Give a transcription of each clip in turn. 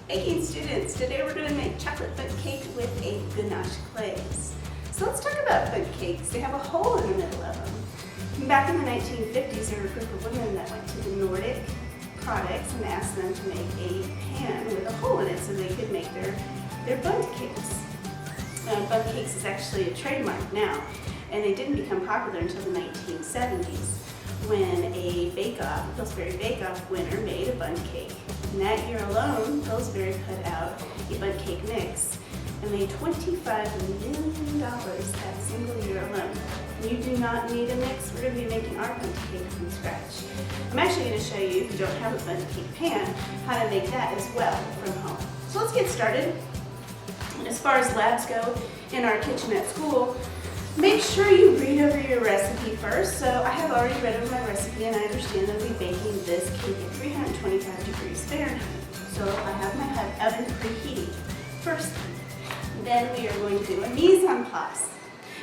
Baking students, today we're going to make chocolate bundt cake with a ganache glaze. So let's talk about bundt cakes. They have a hole in the middle of them. Back in the 1950s, there were a group of women that went to the Nordic products and asked them to make a pan with a hole in it so they could make their bundt cakes. Bundt cakes is actually a trademark now, and they didn't become popular until the 1970s when a bake-off, Pillsbury Bake-Off winner made a bundt cake. And that year alone, Pillsbury put out a bundt cake mix and made $25 million that single year alone. You do not need a mix. We're going to be making our bundt cake from scratch. I'm actually going to show you, if you don't have a bundt cake pan, how to make that as well from home. So let's get started. As far as labs go in our kitchen at school, make sure you read over your recipe first. So I have already read over my recipe and I understand that we'll be baking this cake at 325 degrees Fahrenheit. So I have my oven preheating first. Then we are going to do a mise en place.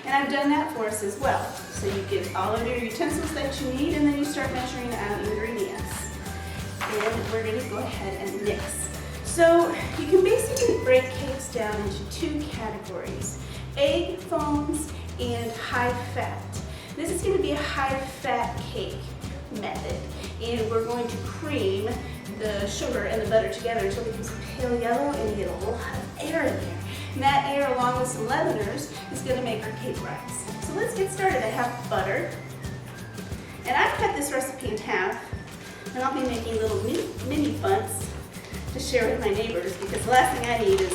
And I've done that for us as well. So you get all of your utensils that you need and then you start measuring out ingredients. And we're going to go ahead and mix. So you can basically break cakes down into two categories: egg foams and high fat. This is going to be a high fat cake method, and we're going to cream the sugar and the butter together until it becomes pale yellow and you get a lot of air in there. And that air, along with some leaveners, is going to make our cake rise. So let's get started. I have butter, and I've cut this recipe in half, and I'll be making little mini bunts to share with my neighbors, because the last thing I need is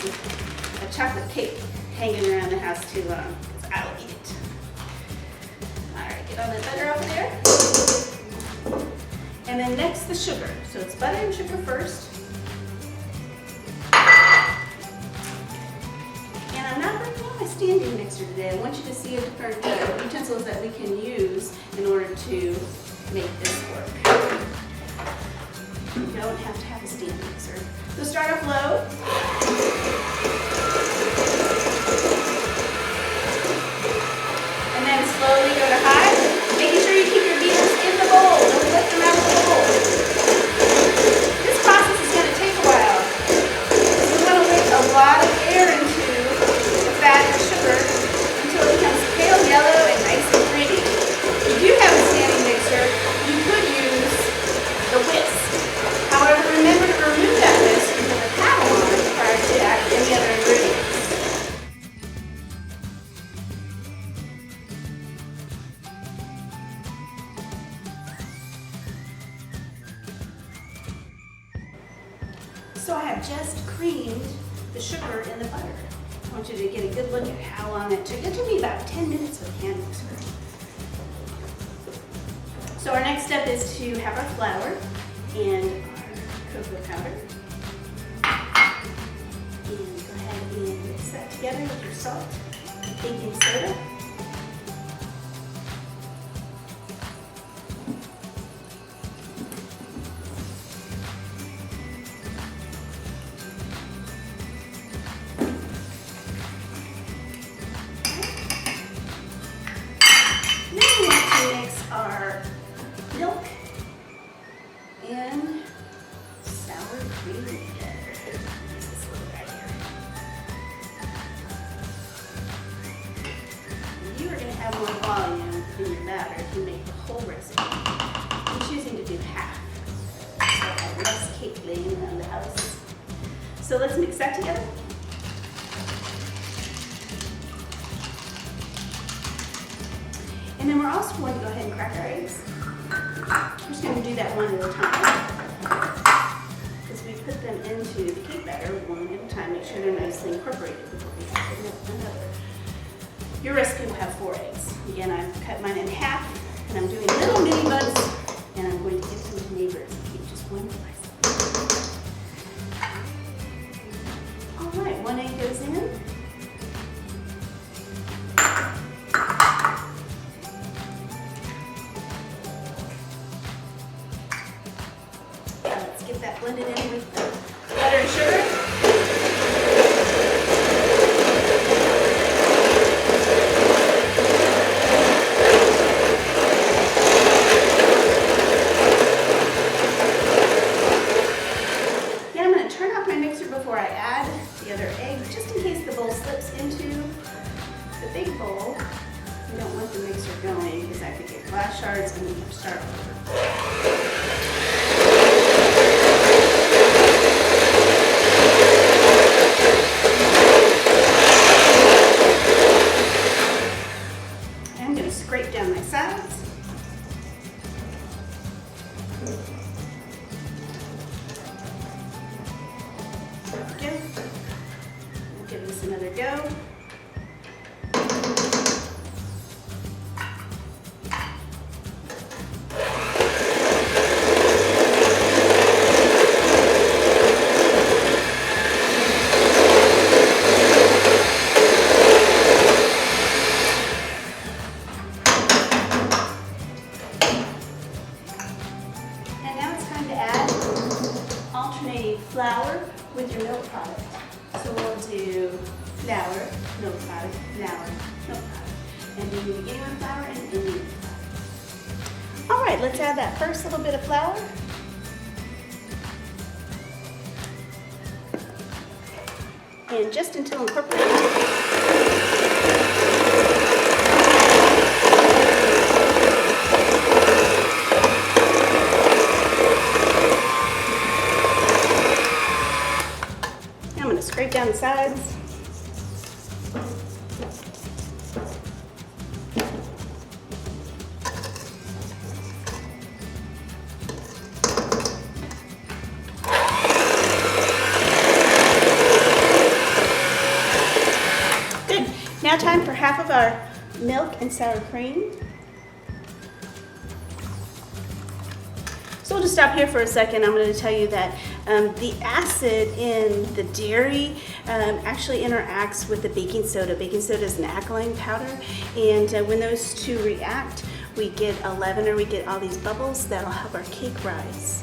a chocolate cake hanging around the house too long, because I'll eat it. All right, get all the butter off there. And then next, the sugar. So it's butter and sugar first. And I'm not bringing out my standing mixer today. I want you to see the different utensils that we can use in order to make this work. You don't have to have a standing mixer. So start off low. And then slowly go to high. Making sure you keep your beaters in the bowl. Don't lift them out of the bowl. This process is going to take a while. So we want to lift a lot of air into the fat and sugar until it becomes pale yellow and nice and pretty. If you do have a standing mixer, you could use the whisk. However, remember to remove that whisk and put the paddle on prior to adding any other ingredients. So I have just creamed the sugar and the butter. I want you to get a good look at how long it took. It took me about 10 minutes with a hand mixer. So our next step is to have our flour and our cocoa powder. And go ahead and mix that together with your salt and baking soda. Our milk and sour cream together. Use this little guy here. You are going to have more volume in your batter if you make the whole recipe. I'm choosing to do half, so I have less cake laying around the house. So let's mix that together. And then we're also going to go ahead and crack our eggs. We're just going to do that one at a time, because we put them into the cake batter one at a time. Make sure they're nicely incorporated before we add another. Your recipe will have 4 eggs. Again, I've cut mine in half, and I'm doing little mini bunts, and I'm going to give them to neighbors and keep just one slice. All right, 1 egg goes in. Get that blended in with the butter and sugar. Then I'm going to turn off my mixer before glass shards, and then you have to start over. I'm going to scrape down my sides. There we go. We'll give this another go. Flour with your milk product. So we'll do flour, milk product, flour, milk product. And then the beginning with flour and ending with flour. All right, let's add that first little bit of flour. And just until incorporated. Scrape down the sides. Good. Now time for half of our milk and sour cream. So we'll just stop here for a second. I'm going to tell you that the acid in the dairy actually interacts with the baking soda. Baking soda is an alkaline powder, and when those two react, we get a leaven, or we get all these bubbles that'll help our cake rise.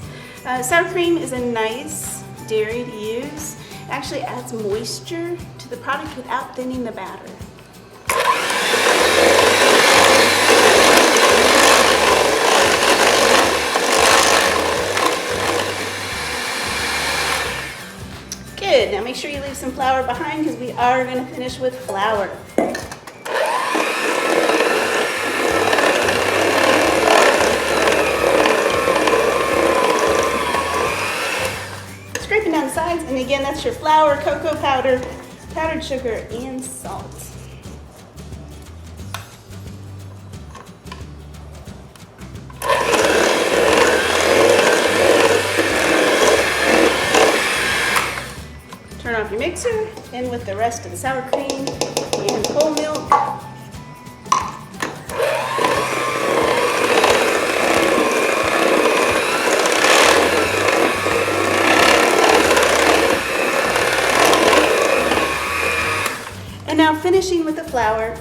Sour cream is a nice dairy to use. It actually adds moisture to the product without thinning the batter. Good. Now make sure you leave some flour behind because we are going to finish with flour. Scraping down the sides, and again, that's your flour, cocoa powder, powdered sugar, and salt. Turn off your mixer, in with the rest of the sour cream and whole milk. And now finishing with the flour,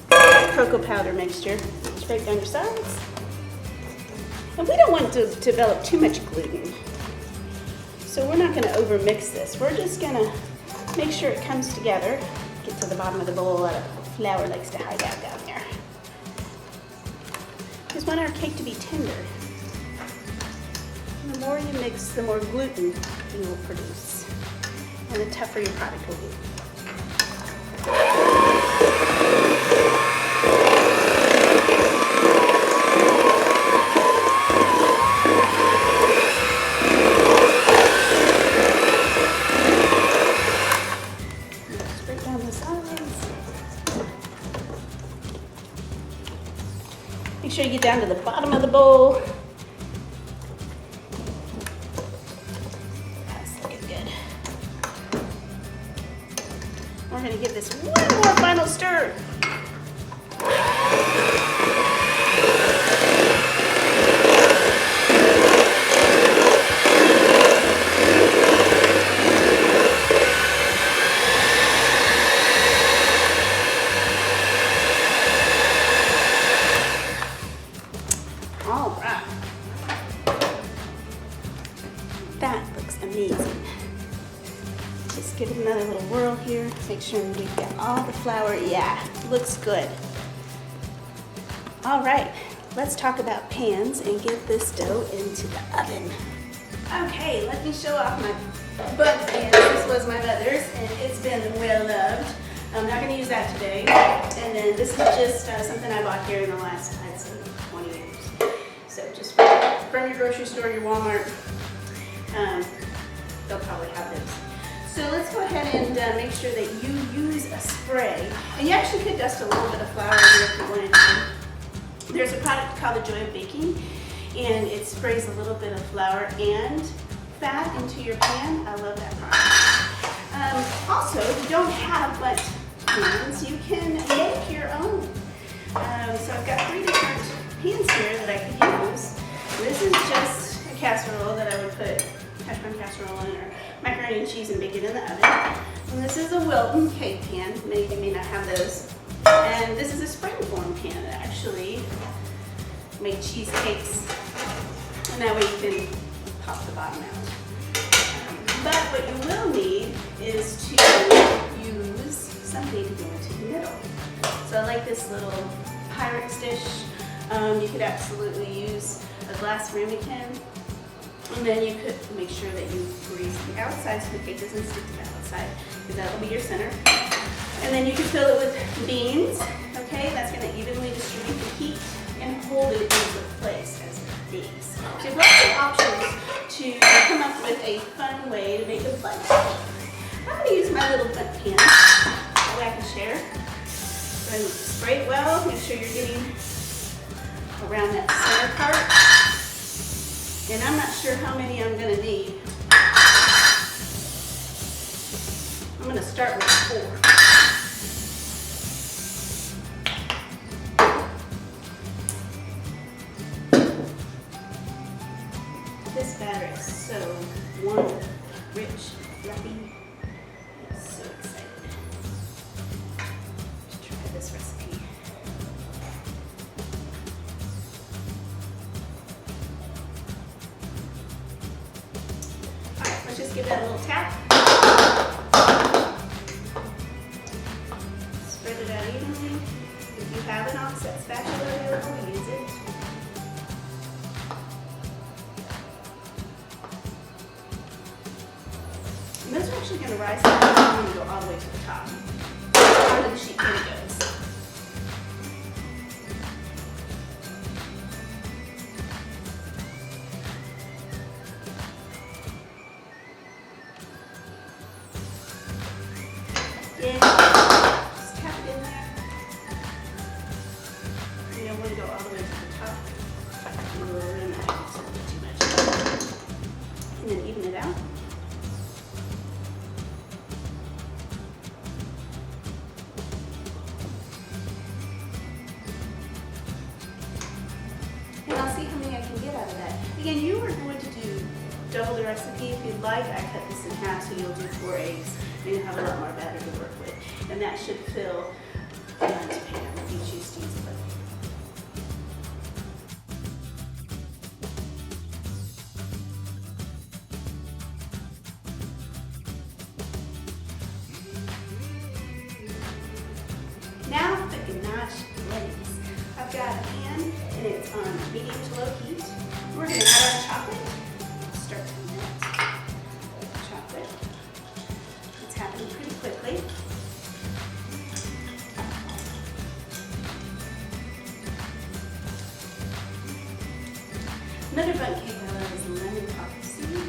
cocoa powder mixture. Scrape down your sides. And we don't want to develop too much gluten. So we're not going to over mix this. We're just going to make sure it comes together. Get to the bottom of the bowl. A lot of flour likes to hide out down there. Just want our cake to be tender. And the more you mix, the more gluten you will produce. And the tougher your product will be. Make sure you get down to the bottom of the bowl. That's looking good. We're going to give this one more final stir. All right. That looks amazing. Just give it another little whirl here. Make sure we've got all the flour. Yeah, looks good. All right, let's talk about pans and get this dough into the oven. Okay, let me show off my Bundt pan. This was my mother's, and it's been well loved. I'm not going to use that today. And then this is just something I bought here in the last, I'd say, 20 years. from your grocery store, your Walmart. They'll probably have those. So let's go ahead and make sure that you use a spray. And you actually could dust a little bit of flour in there if you wanted to. There's a product called the Joy of Baking, and it sprays a little bit of flour and fat into your pan. I love that product. Also, if you don't have Bundt pans, you can make your own. So I've got 3 different pans here that I could use. This is just a casserole that I would put hash brown casserole in, or macaroni and cheese, and bake it in the oven. And this is a Bundt Cake pan. Many of you may not have those. And this is a springform pan that actually make cheesecakes, and that way you can pop the bottom out. But what you will need is to use something to go into the middle. So I like this little Pyrex dish. You could absolutely use a glass ramekin, and then you could make sure that you grease the outside so the cake doesn't stick to the outside, because that will be your center. And then you can fill it with beans. Okay, that's going to evenly distribute the heat and hold it into place as these. So you have lots of options to come up with a fun way to make a Bundt cake. I'm going to use my little Bundt pan. That way I can share. Go ahead and spray it well. Make sure you're getting around that center part. And I'm not sure how many I'm going to need. I'm going to start with 4. This batter is so warm, rich, fluffy. I'm so excited to try this recipe. Alright, let's just give that a little tap. Spread it out evenly. If you have an offset spatula available, use it. And those are actually going to rise up and go all the way to the top. Onto the sheet pan it goes. Yeah, just tap it in there. You don't want to go all the way to the top. Lower it, that's a bit too much. And then even it out. And I'll see how many I can get out of that. Again, you are going to do double the recipe. If you'd like, I cut this in half so you'll do 4 eggs and you'll have a lot more batter to work with. And that should fill the Bundt pan if you choose to use it. Now the ganache glaze. I've got a pan and it's on medium to low heat. We're going to add our chocolate. Start to melt chocolate. It's happening pretty quickly. Another Bundt cake I love is lemon poppy seed.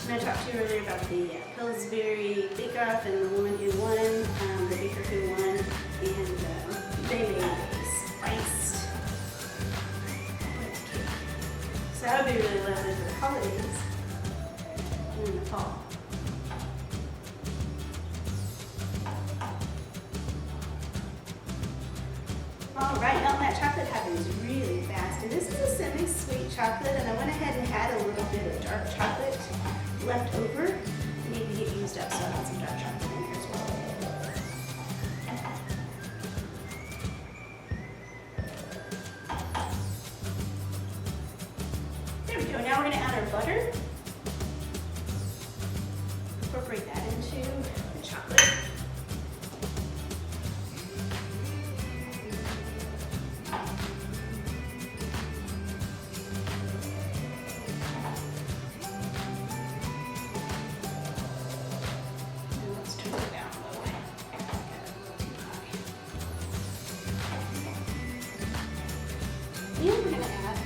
And I talked to you earlier about the Pillsbury bake-off and the woman who won, the baker who won, and they made a spiced Bundt cake. So that would be really lovely for the holidays and in the fall. Alright, now that chocolate happens really fast, and this is a semi-sweet chocolate, and I went ahead and had a little bit of dark chocolate left over. It needed to get used up, so I had some dark chocolate in here as well. There we go. Now we're going to add our butter. Incorporate that into the chocolate. And we're going to add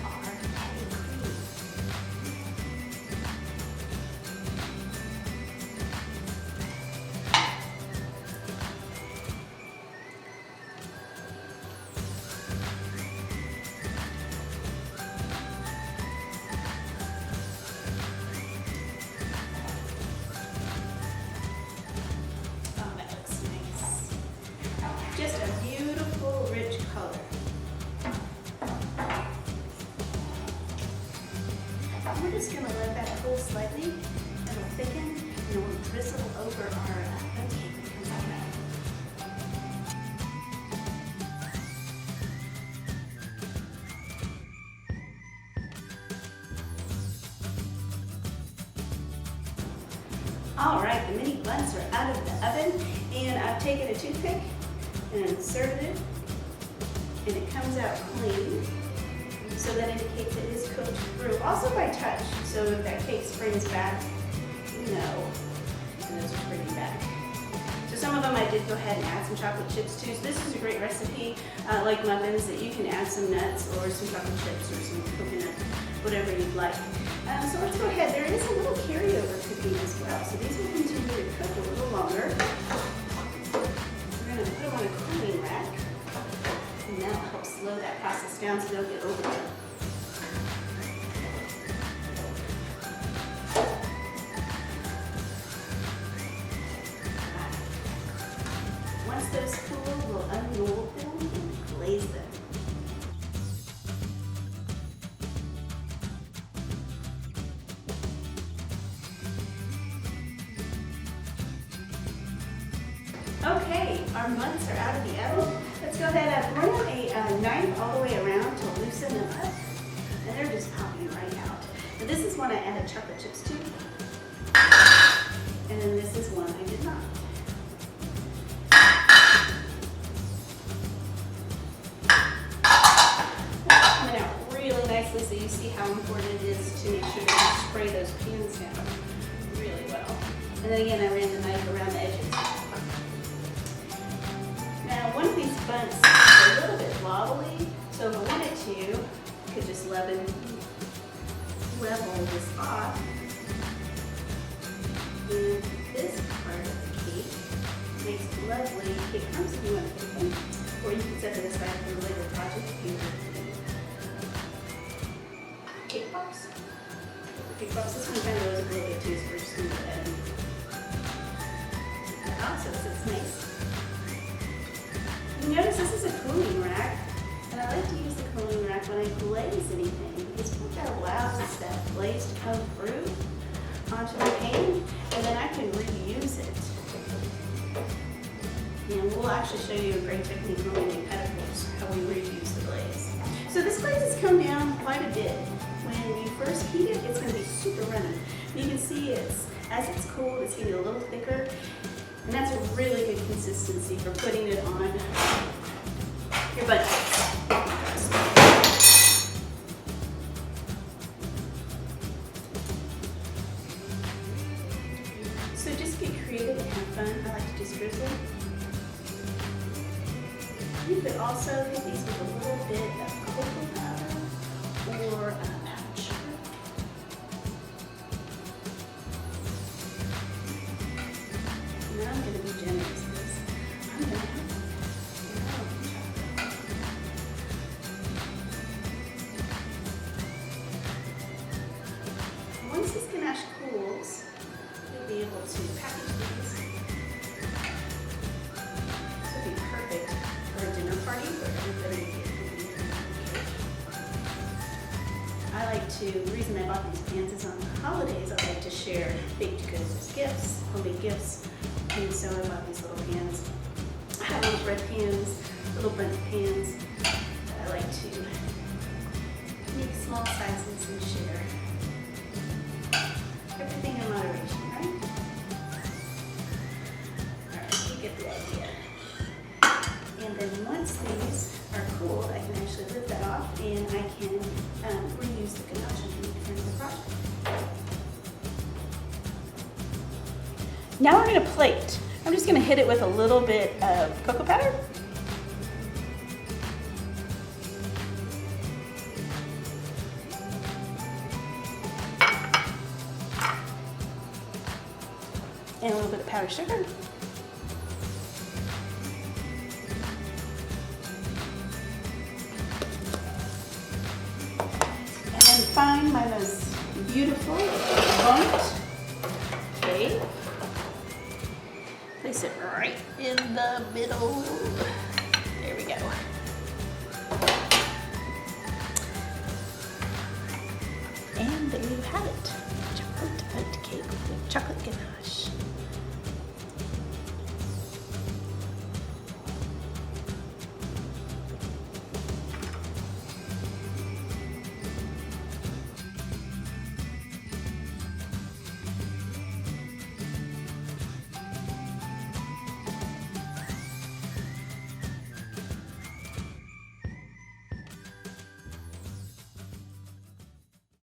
just going to let that cool slightly. It'll thicken, and we'll drizzle over our bundt cake that comes out of that. All right, the mini bunts are out of the oven, and I've taken a toothpick and inserted it, and it comes out clean. So that indicates it is cooked through, also by touch. So if that cake springs back, you know, and those are pretty back. So some of them I did go ahead and add some chocolate chips too. So this is a great recipe, like muffins, that you can add some nuts or some chocolate chips or some coconut, whatever you'd like. So let's go ahead. There is a little carryover cooking as well. So these will continue to cook a little longer. We're going to put them on a cooling rack. And that'll help slow that process down so they don't get overdone. Once those cool, we'll unmold them and glaze them. Okay, our bunts are out of the oven. Let's go ahead and run a knife all the way around to loosen them up. And they're just popping right out. Now this is one I added chocolate chips to. And then this is one I did not. That's coming out really nicely, so you see how important it is to make sure that you spray those pans down really well. And then again, I ran the knife around the edges. Now, one of these bunts is a little bit wobbly, so if I wanted to, I could just level this off. And this part of the cake makes lovely cake crumbs if you want to cook them, or you can set it aside for a later project if you want to. Cake pops. Cake pops. This one kind of goes a little bit too, so we're just going to go ahead and take that out so it sits nice. You notice this is a cooling rack, and I like to use the cooling rack when I glaze anything, because what that allows is that glaze to come through onto the pan, and then I can reuse it. And we'll actually show you a great technique when we make pedicles, how we reuse the glaze. So this glaze has come down quite a bit. When you first heat it, it's going to be super runny. You can see as it's cooled, it's going to be a little thicker. And that's a really good consistency for putting it on your bundt cakes. So just get creative and have fun. I like to just drizzle. You could also hit these with a little bit of cocoa powder or powdered sugar. Now I'm going to be generous because I'm going to have chocolate. Once this ganache cools, you'll be able to package these. This would be perfect for a dinner party where everybody can eat cake. I like to, the reason I bought these pans is on the holidays, I like to share baked goods as gifts, homemade gifts. And so I bought these little pans. I have little bread pans, little bundt pans that I like to make small sizes and share. Everything in moderation, right? Alright, you get the idea. And then once these are cooled, I can actually lift that off and I can reuse the ganache in the project. Now we're going to plate. I'm just going to hit it with a little bit of cocoa powder. And a little bit of powdered sugar. And then find my most beautiful bundt cake. Place it right in the middle. There we go. And there you have it. have it. Chocolate Bundt cake with chocolate ganache.